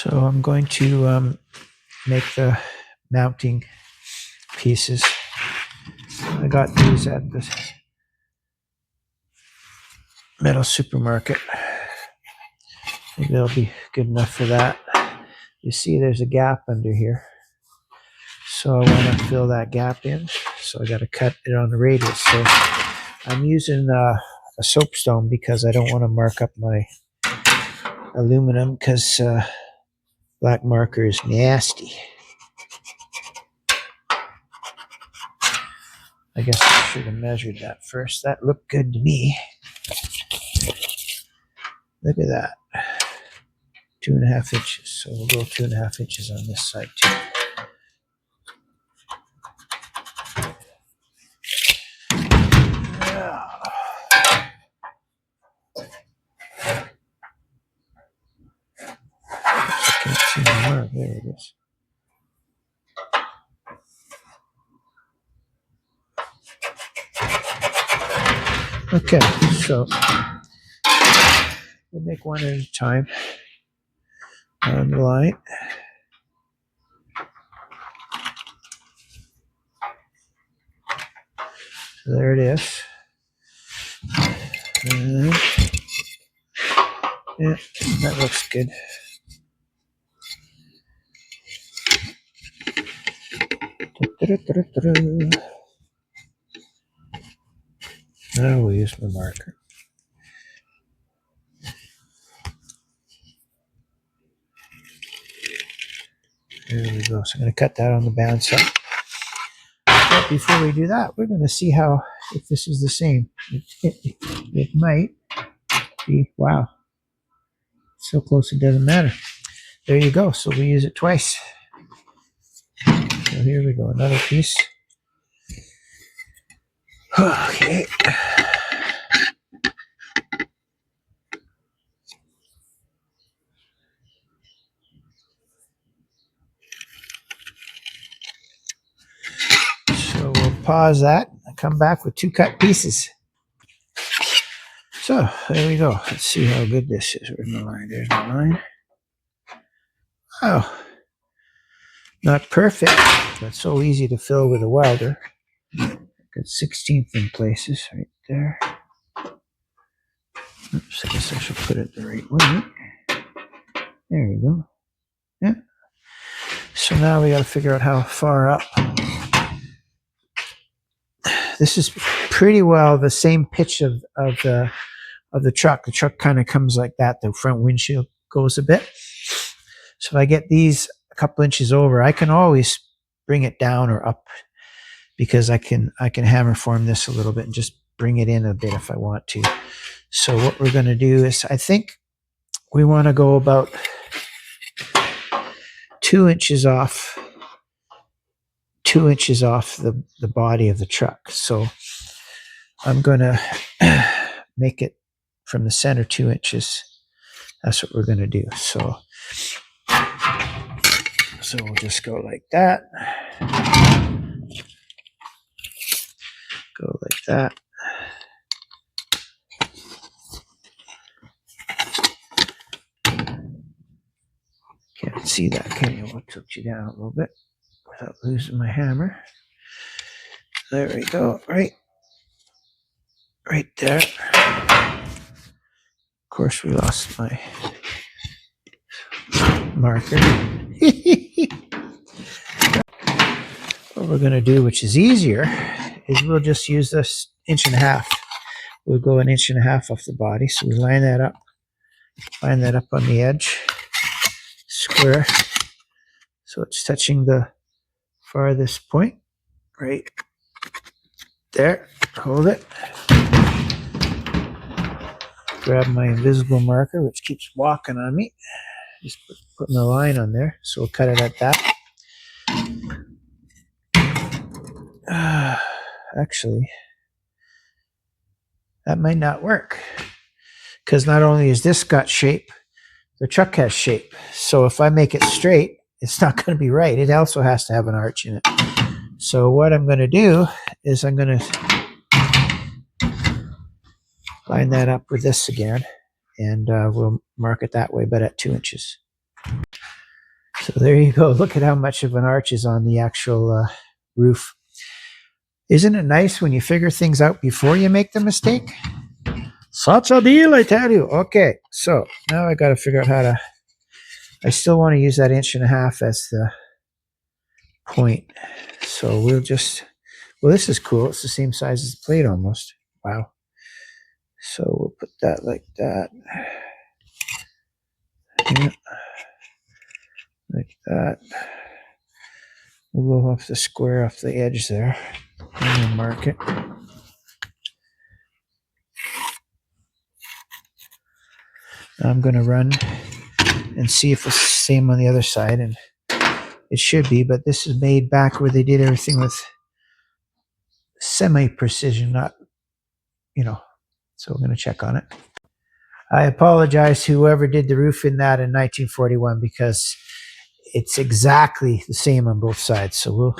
So I'm going to make the mounting pieces. I got these at the metal supermarket. Maybe they'll be good enough for that. You see there's a gap under here. So I want to fill that gap in. So I got to cut it on the radius. So I'm using a soapstone because I don't want to mark up my aluminum because black marker is nasty. I guess I should have measured that first. That looked good to me. Look at that. 2.5 inches. So we'll go 2.5 inches on this side too. I can't see the mark. There it is. Okay, so we'll make one at a time on the line. So there it is. And yeah, that looks good. Now we'll use my marker. There we go. So I'm going to cut that on the band side. But before we do that, we're going to see how, if this is the same. It might be, wow. So close it doesn't matter. There you go. So we use it twice. So here we go. Another piece. Okay. So we'll pause that and come back with 2 cut pieces. So there we go. Let's see how good this is. Where's my line? There's my line. Oh, not perfect, but so easy to fill with a welder. Got 16th in places right there. Oops, I guess I should put it the right way. There we go. Yeah. So now we got to figure out how far up. This is pretty well the same pitch of the truck. The truck kind of comes like that. The front windshield goes a bit. So if I get these a couple inches over, I can always bring it down or up because I can hammer form this a little bit and just bring it in a bit if I want to. So what we're going to do is, I think we want to go about 2 inches off. 2 inches off the body of the truck. So I'm going to make it from the center 2 inches. That's what we're going to do. So we'll just go like that. Go like that. Can't see that, can you? I'll tilt you down a little bit without losing my hammer. There we go. Right there. Of course, we lost my marker. What we're going to do, which is easier, is we'll just use this 1.5 inches. We'll go 1.5 inches off the body. So we line that up. Line that up on the edge. Square. So it's touching the farthest point. Right there. Hold it. Grab my invisible marker, which keeps walking on me. Just putting a line on there. So we'll cut it at that. Actually, that might not work because not only is this got shape, the truck has shape. So if I make it straight, it's not going to be right. It also has to have an arch in it. So what I'm going to do is I'm going to line that up with this again, and we'll mark it that way, but at 2 inches. So there you go. Look at how much of an arch is on the actual roof. Isn't it nice when you figure things out before you make the mistake? Such a deal, I tell you. Okay, so now I got to figure out how to. I still want to use that 1.5 as the point. So we'll just. Well, this is cool. It's the same size as the plate almost. Wow. So we'll put that like that. Yeah. Like that. We'll have to square off the edge there. And then mark it. I'm going to run and see if it's the same on the other side. And it should be, but this is made back where they did everything with semi-precision, not, so we're going to check on it. I apologize to whoever did the roof in that in 1941 because it's exactly the same on both sides. So we'll,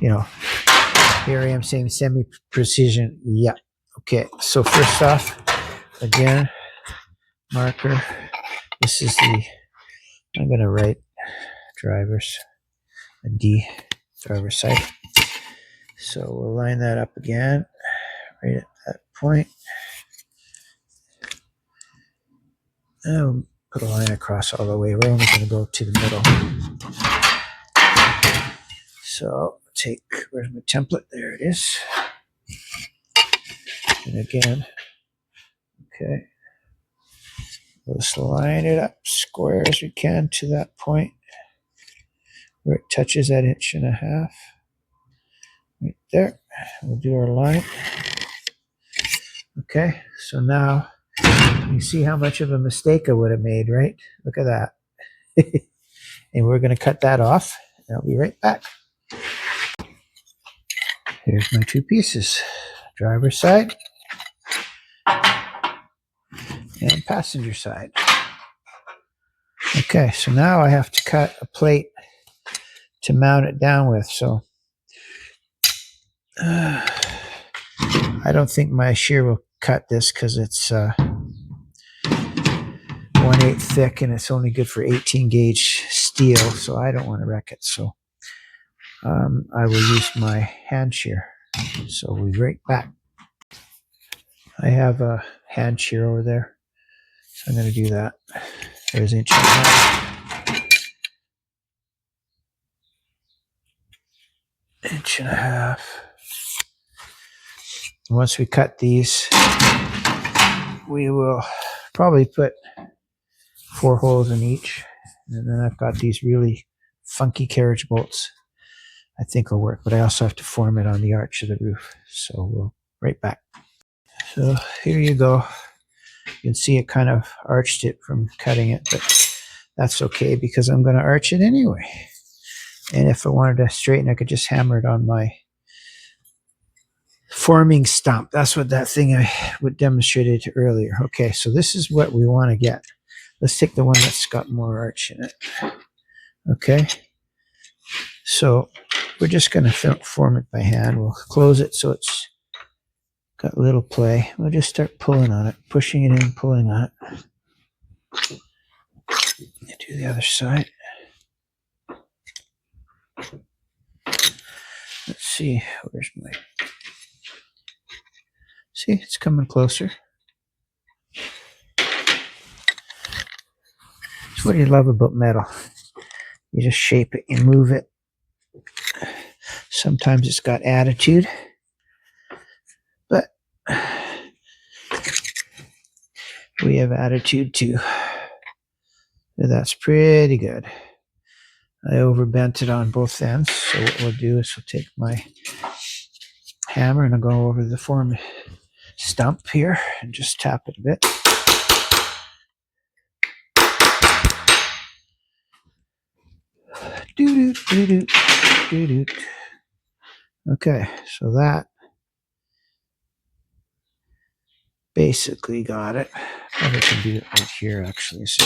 here I am saying semi-precision. Yeah. Okay. So first off, again, marker. This is I'm going to write drivers, a D, driver's side. So we'll line that up again, right at that point. And put a line across all the way. We're only going to go to the middle. So where's my template? There it is. And again, okay. Let's line it up square as we can to that point where it touches that 1.5. Right there. We'll do our line. Okay, so now you see how much of a mistake I would have made, right? Look at that. And we're going to cut that off. I'll be right back. Here's my two pieces. Driver's side and passenger side. Okay, so now I have to cut a plate to mount it down with. So I don't think my shear will cut this because it's 1/8 thick and it's only good for 18 gauge steel. So I don't want to wreck it. So I will use my hand shear. So we'll be right back. I have a hand shear over there. So I'm going to do that. There's 1.5 inches. 1.5 inches. Once we cut these, we will probably put 4 holes in each. And then I've got these really funky carriage bolts. I think will work, but I also have to form it on the arch of the roof. So we'll right back. So here you go. You can see it kind of arched it from cutting it, but that's okay because I'm going to arch it anyway. And if I wanted to straighten, I could just hammer it on my forming stump. That's what that thing I would demonstrated earlier. Okay, so this is what we want to get. Let's take the one that's got more arch in it. Okay, so we're just going to form it by hand. We'll close it so it's got a little play. We'll just start pulling on it, pushing it in, pulling on it. Do the other side. Let's see, where's my... See, it's coming closer. It's what you love about metal. You just shape it, you move it. Sometimes it's got attitude, but we have attitude too. That's pretty good. I overbent it on both ends, so what we'll do is we'll take my hammer and I'll go over the form stump here and just tap it a bit. Okay, so that basically got it. Probably can do it right here actually. So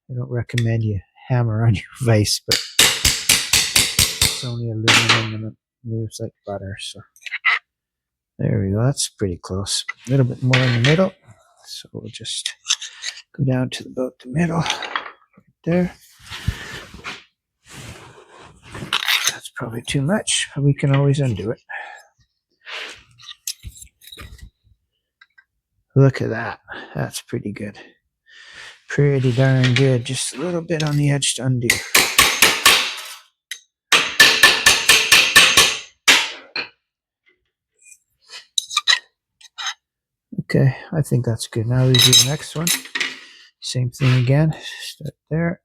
I don't recommend you hammer on your vise, but it's only aluminum and it moves like butter. So there we go. That's pretty close. A little bit more in the middle. So we'll just Go down to about the middle, right there. That's probably too much, but we can always undo it. Look at that. That's pretty good. Pretty darn good. Just a little bit on the edge to undo. Okay, I think that's good. Now we do the next one. Same thing again. Start there.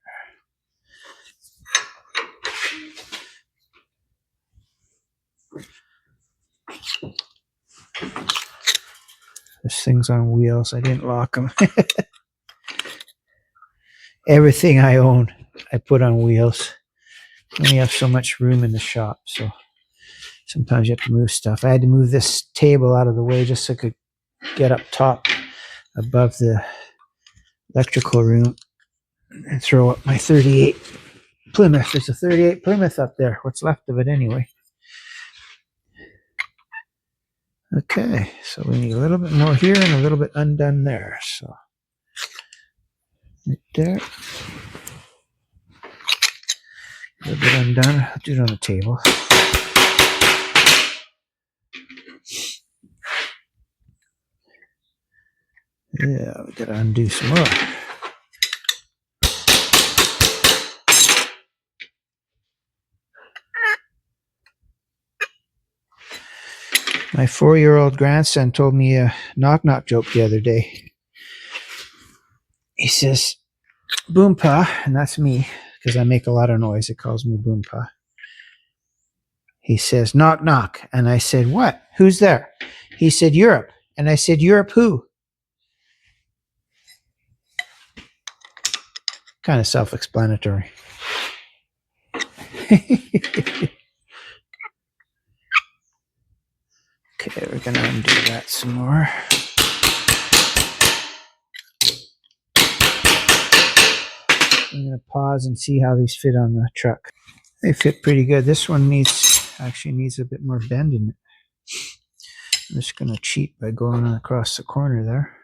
This thing's on wheels. I didn't lock them. Everything I own, I put on wheels. I only have so much room in the shop, so sometimes you have to move stuff. I had to move this table out of the way just so I could get up top above the electrical room and throw up my 38 Plymouth. There's a 38 Plymouth up there. What's left of it anyway. Okay, so we need a little bit more here and a little bit undone there. So right there. A little bit undone. I'll do it on the table. Yeah, we gotta undo some more. My 4-year-old grandson told me a knock-knock joke the other day. He says, Boompa, and that's me, because I make a lot of noise. It calls me Boompa. He says, knock, knock. And I said, what? Who's there? He said, Europe. And I said, Europe who? Kind of self-explanatory. Okay, we're going to undo that some more. I'm going to pause and see how these fit on the truck. They fit pretty good. This one actually needs a bit more bend in it. I'm just going to cheat by going across the corner there.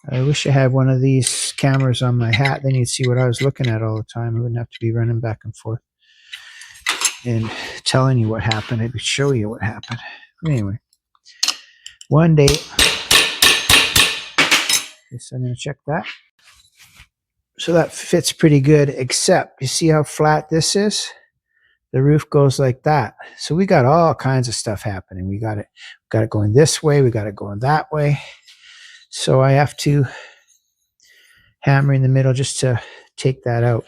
I wish I had one of these cameras on my hat. Then you'd see what I was looking at all the time. I wouldn't have to be running back and forth and telling you what happened. It would show you what happened. Anyway, one day, I'm going to check that. So that fits pretty good, except you see how flat this is? The roof goes like that. So we got all kinds of stuff happening. We got it going this way. We got it going that way. So I have to hammer in the middle just to take that out.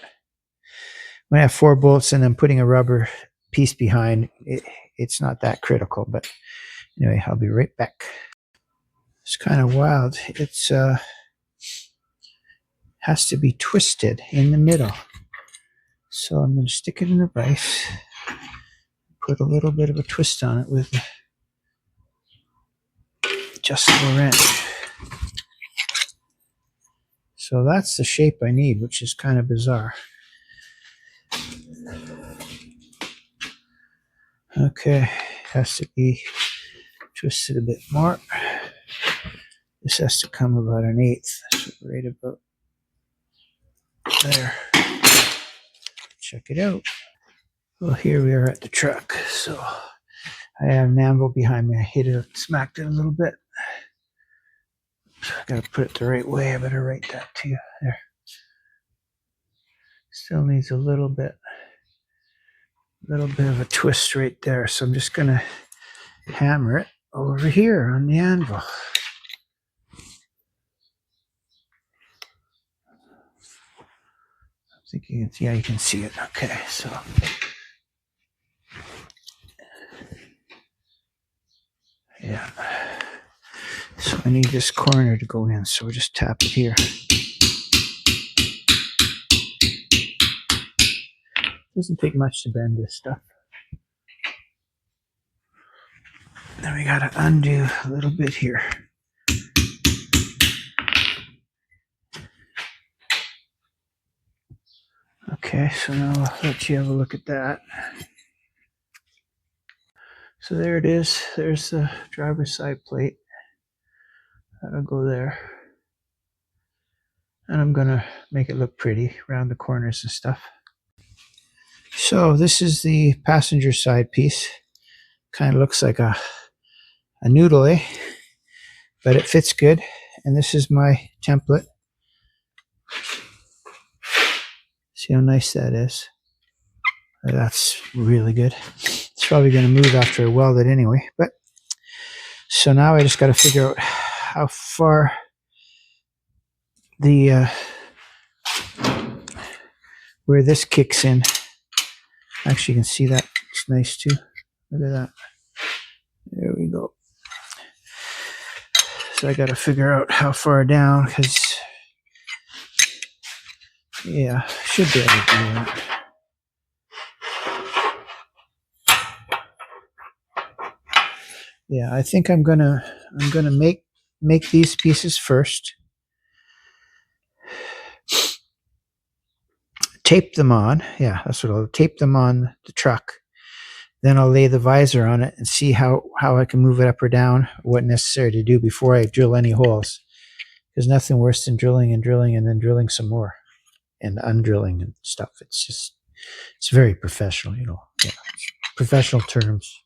When I have 4 bolts and I'm putting a rubber piece behind, it's not that critical. But anyway, I'll be right back. It's kind of wild. It's has to be twisted in the middle. So I'm going to stick it in the vise, put a little bit of a twist on it with the adjustable wrench. So that's the shape I need, which is kind of bizarre. Okay, has to be twisted a bit more. This has to come about 1/8, so right about there. Check it out. Well, here we are at the truck. So I have an anvil behind me. I hit it, smacked it a little bit. I gotta put it the right way. I better write that to you. There. Still needs a little bit of a twist right there. So I'm just gonna hammer it over here on the anvil. I think you can see, yeah, you can see it. Okay, so yeah. So I need this corner to go in, so we'll just tap it here. Doesn't take much to bend this stuff. Then we gotta undo a little bit here. Okay, so now I'll let you have a look at that. So there it is. There's the driver's side plate. That'll go there. And I'm going to make it look pretty around the corners and stuff. So this is the passenger side piece. Kind of looks like a noodle, eh? But it fits good. And this is my template. See how nice that is? That's really good. It's probably going to move after I weld it anyway. But so now I just got to figure out how far the where this kicks in. Actually, you can see that. It's nice too. Look at that. There we go. So I got to figure out how far down, because yeah, should be able to do that. Yeah, I think I'm gonna make these pieces first. Tape them on. Yeah, that's what I'll tape them on the truck. Then I'll lay the visor on it and see how I can move it up or down, what necessary to do before I drill any holes. There's nothing worse than drilling and drilling and then drilling some more and undrilling and stuff. It's very professional, you know. Yeah. Professional terms.